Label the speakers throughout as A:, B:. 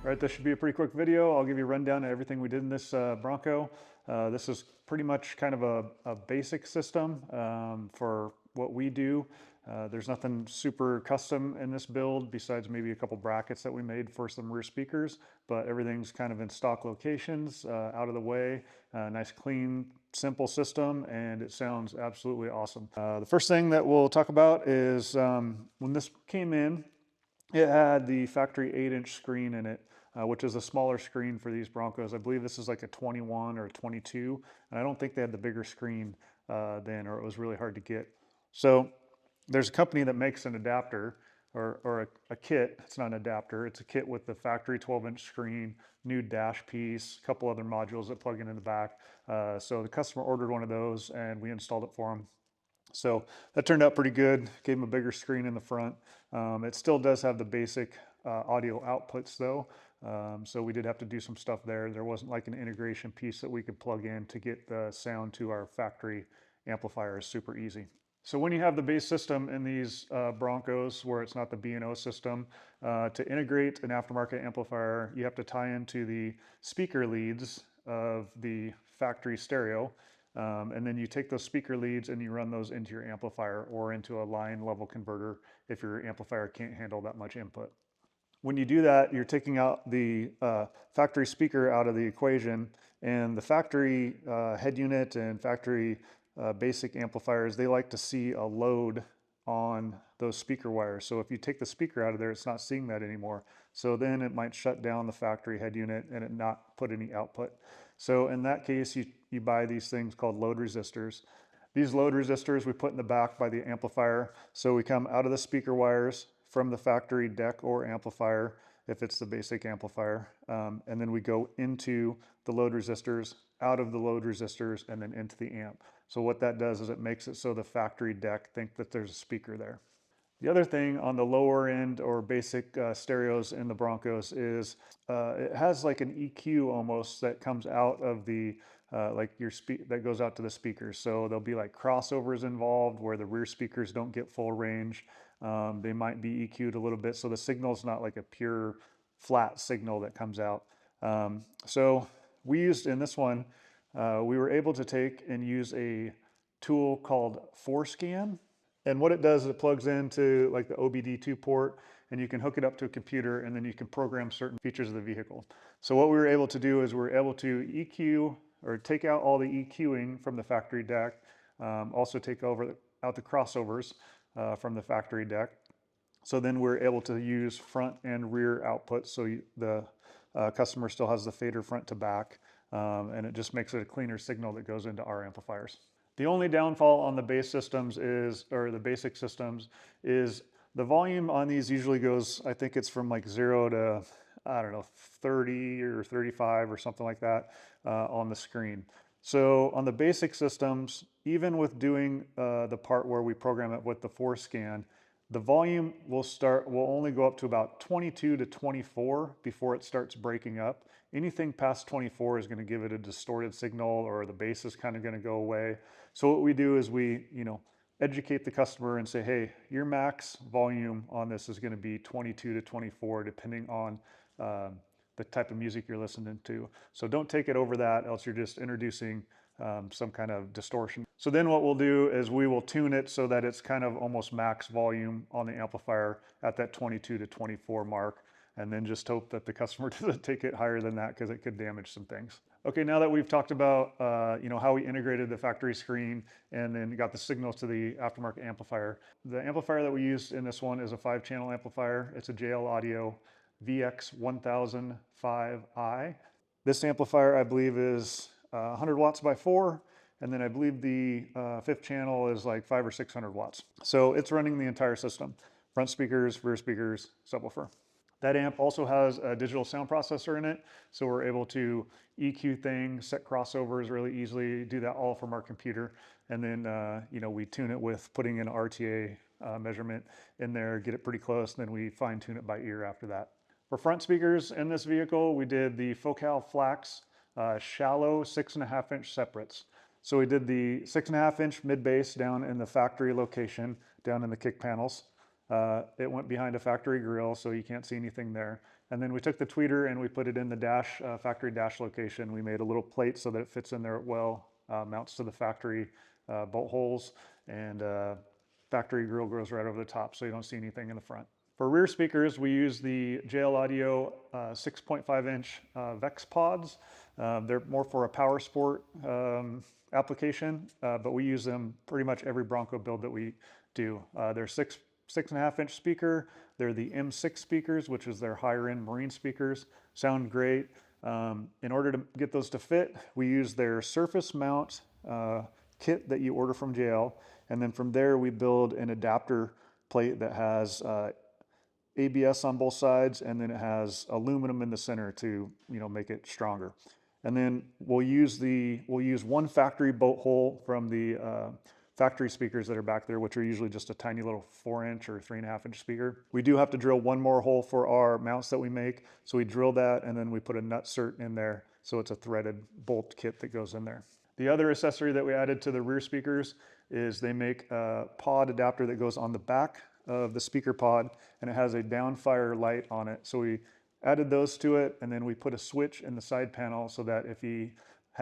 A: All right, this should be a pretty quick video. I'll give you a rundown of everything we did in this Bronco. This is pretty much kind of a basic system for what we do. There's nothing super custom in this build besides maybe a couple brackets that we made for some rear speakers, but everything's kind of in stock locations, out of the way. Nice, clean, simple system, and it sounds absolutely awesome. The first thing that we'll talk about is when this came in, it had the factory 8-inch screen in it, which is a smaller screen for these Broncos. I believe this is like a 21 or a 22, and I don't think they had the bigger screen then, or it was really hard to get. So there's a company that makes an adapter or a kit. It's not an adapter, it's a kit with the factory 12-inch screen, new dash piece, a couple other modules that plug in the back. So the customer ordered one of those and we installed it for them. So that turned out pretty good. Gave them a bigger screen in the front. It still does have the basic audio outputs though. So we did have to do some stuff there. There wasn't like an integration piece that we could plug in to get the sound to our factory amplifier. Is super easy. So when you have the base system in these Broncos where it's not the B&O system, to integrate an aftermarket amplifier, you have to tie into the speaker leads of the factory stereo. And then you take those speaker leads and you run those into your amplifier or into a line level converter if your amplifier can't handle that much input. When you do that, you're taking out the factory speaker out of the equation, and the factory head unit and factory basic amplifiers, they like to see a load on those speaker wires. So if you take the speaker out of there, it's not seeing that anymore. So then it might shut down the factory head unit and it not put any output. So in that case, you buy these things called load resistors. These load resistors we put in the back by the amplifier. So we come out of the speaker wires from the factory deck or amplifier, if it's the basic amplifier. And then we go into the load resistors, out of the load resistors, and then into the amp. So what that does is it makes it so the factory deck think that there's a speaker there. The other thing on the lower end or basic stereos in the Broncos is it has like an EQ almost that comes out of the that goes out to the speakers. So there'll be like crossovers involved where the rear speakers don't get full range. They might be EQ'd a little bit, so the signal's not like a pure flat signal that comes out. So we used in this one, we were able to take and use a tool called ForScan. And what it does is it plugs into like the OBD2 port, and you can hook it up to a computer, and then you can program certain features of the vehicle. So what we were able to do is we were able to EQ or take out all the EQing from the factory deck, also take out the crossovers from the factory deck. So then we're able to use front and rear outputs. So the customer still has the fader front to back, and it just makes it a cleaner signal that goes into our amplifiers. The only downfall on the base systems or the basic systems is the volume on these usually goes, I think it's from like 0 to, I don't know, 30 or 35 or something like that on the screen. So on the basic systems, even with doing the part where we program it with the ForScan, the volume will only go up to about 22 to 24 before it starts breaking up. Anything past 24 is going to give it a distorted signal, or the bass is kind of going to go away. So what we do is we, educate the customer and say, hey, your max volume on this is going to be 22 to 24, depending on the type of music you're listening to. So don't take it over that, else you're just introducing some kind of distortion. So then what we'll do is we will tune it so that it's kind of almost max volume on the amplifier at that 22 to 24 mark, and then just hope that the customer doesn't take it higher than that because it could damage some things. Okay, now that we've talked about how we integrated the factory screen and then got the signals to the aftermarket amplifier, the amplifier that we used in this one is a 5-channel amplifier. It's a JL Audio VX1005i. This amplifier, I believe, is 100 watts by 4, and then I believe the 5th channel is like 500 or 600 watts. So it's running the entire system: front speakers, rear speakers, subwoofer. That amp also has a digital sound processor in it, so we're able to EQ things, set crossovers really easily, do that all from our computer. And then we tune it with putting an RTA measurement in there, get it pretty close, and then we fine tune it by ear after that. For front speakers in this vehicle, we did the Focal Flax shallow 6.5-inch separates. So we did the 6.5-inch mid bass down in the factory location, down in the kick panels. It went behind a factory grill, so you can't see anything there. And then we took the tweeter and we put it in the dash, factory dash location. We made a little plate so that it fits in there well, mounts to the factory bolt holes, and factory grill goes right over the top so you don't see anything in the front. For rear speakers, we use the JL Audio 6.5-inch Vex pods. They're more for a power sport application, but we use them pretty much every Bronco build that we do. They're 6.5-inch speaker. They're the M6 speakers, which is their higher end marine speakers. Sound great. In order to get those to fit, we use their surface mount kit that you order from JL. And then from there, we build an adapter plate that has ABS on both sides, and then it has aluminum in the center to, make it stronger. And then we'll use one factory bolt hole from the factory speakers that are back there, which are usually just a tiny little 4-inch or 3.5-inch speaker. We do have to drill one more hole for our mounts that we make. So we drill that, and then we put a nut cert in there. So it's a threaded bolt kit that goes in there. The other accessory that we added to the rear speakers is they make a pod adapter that goes on the back of the speaker pod, and it has a downfire light on it. So we added those to it, and then we put a switch in the side panel so that if he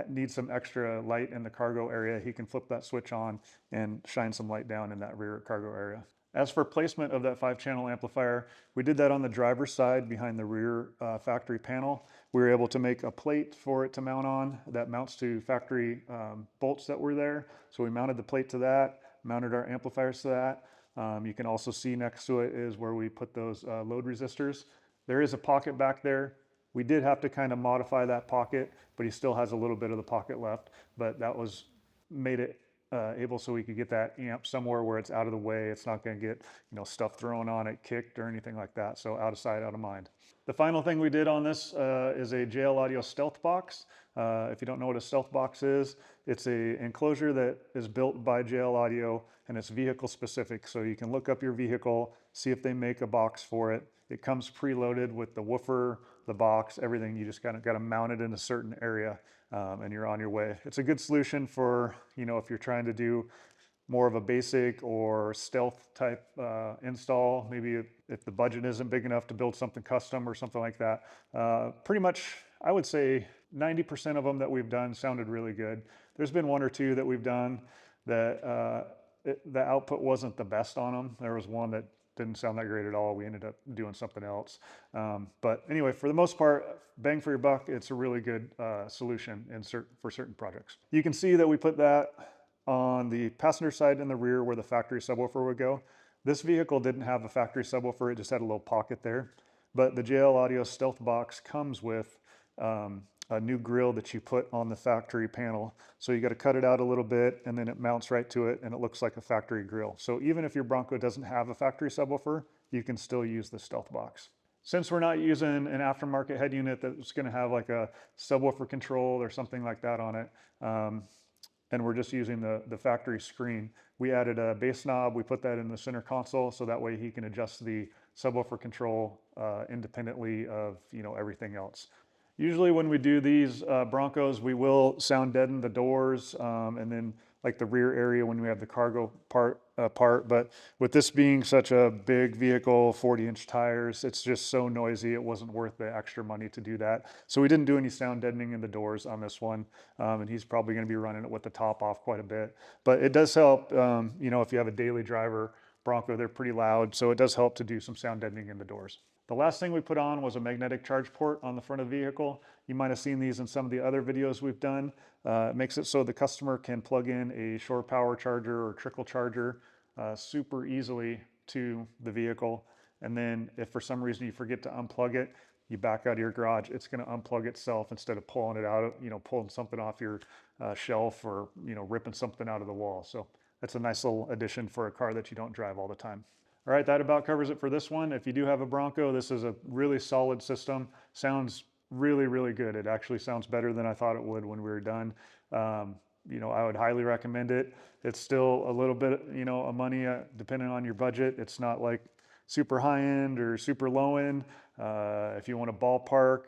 A: needs some extra light in the cargo area, he can flip that switch on and shine some light down in that rear cargo area. As for placement of that 5-channel amplifier, we did that on the driver's side behind the rear factory panel. We were able to make a plate for it to mount on that mounts to factory bolts that were there. So we mounted the plate to that, mounted our amplifiers to that. You can also see next to it is where we put those load resistors. There is a pocket back there. We did have to kind of modify that pocket, but he still has a little bit of the pocket left, but that was made it able so we could get that amp somewhere where it's out of the way. It's not going to get stuff thrown on it, kicked or anything like that. So out of sight, out of mind. The final thing we did on this is a JL Audio Stealthbox. If you don't know what a Stealthbox is, it's an enclosure that is built by JL Audio, and it's vehicle specific. So you can look up your vehicle, see if they make a box for it. It comes preloaded with the woofer, the box, everything. You just kind of got to mount it in a certain area, and you're on your way. It's a good solution for, if you're trying to do more of a basic or stealth type install. Maybe if the budget isn't big enough to build something custom or something like that. Pretty much, I would say 90% of them that we've done sounded really good. There's been one or two that we've done that the output wasn't the best on them. There was one that didn't sound that great at all. We ended up doing something else. But anyway, for the most part, bang for your buck, it's a really good solution for certain projects. You can see that we put that on the passenger side in the rear where the factory subwoofer would go. This vehicle didn't have a factory subwoofer. It just had a little pocket there. But the JL Audio Stealthbox comes with a new grill that you put on the factory panel. So you got to cut it out a little bit, and then it mounts right to it, and it looks like a factory grill. So even if your Bronco doesn't have a factory subwoofer, you can still use the Stealthbox. Since we're not using an aftermarket head unit that's going to have like a subwoofer control or something like that on it, and we're just using the factory screen, we added a bass knob. We put that in the center console so that way he can adjust the subwoofer control independently of everything else. Usually when we do these Broncos, we will sound deaden the doors and then like the rear area when we have the cargo part. But with this being such a big vehicle, 40-inch tires, it's just so noisy. It wasn't worth the extra money to do that. So we didn't do any sound deadening in the doors on this one. And he's probably going to be running it with the top off quite a bit. But it does help, if you have a daily driver Bronco, they're pretty loud. So it does help to do some sound deadening in the doors. The last thing we put on was a magnetic charge port on the front of the vehicle. You might have seen these in some of the other videos we've done. It makes it so the customer can plug in a shore power charger or trickle charger super easily to the vehicle. And then if for some reason you forget to unplug it, you back out of your garage, it's going to unplug itself instead of pulling it out, pulling something off your shelf or, ripping something out of the wall. So that's a nice little addition for a car that you don't drive all the time. All right, that about covers it for this one. If you do have a Bronco, this is a really solid system. Sounds really, really good. It actually sounds better than I thought it would when we were done. I would highly recommend it. It's still a little bit, of money depending on your budget. It's not like super high end or super low end. If you want to ballpark,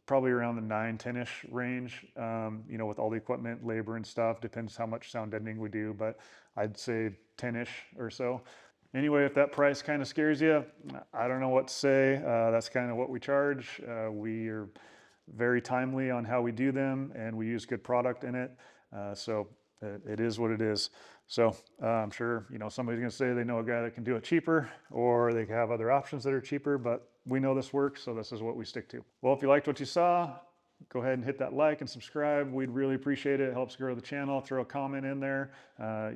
A: probably around the 9-10-ish range, with all the equipment, labor and stuff. Depends how much sound deadening we do, but I'd say 10-ish or so. Anyway, if that price kind of scares you, I don't know what to say. That's kind of what we charge. We are very timely on how we do them, and we use good product in it. So it is what it is. So I'm sure, you know, somebody's going to say they know a guy that can do it cheaper, or they have other options that are cheaper, but we know this works, so this is what we stick to. Well, if you liked what you saw, go ahead and hit that like and subscribe. We'd really appreciate it. It helps grow the channel. Throw a comment in there.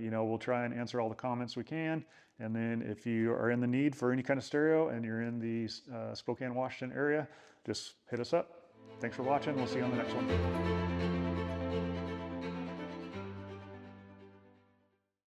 A: You know, we'll try and answer all the comments we can. And then if you are in the need for any kind of stereo and you're in the Spokane, Washington area, just hit us up. Thanks for watching. We'll see you on the next one.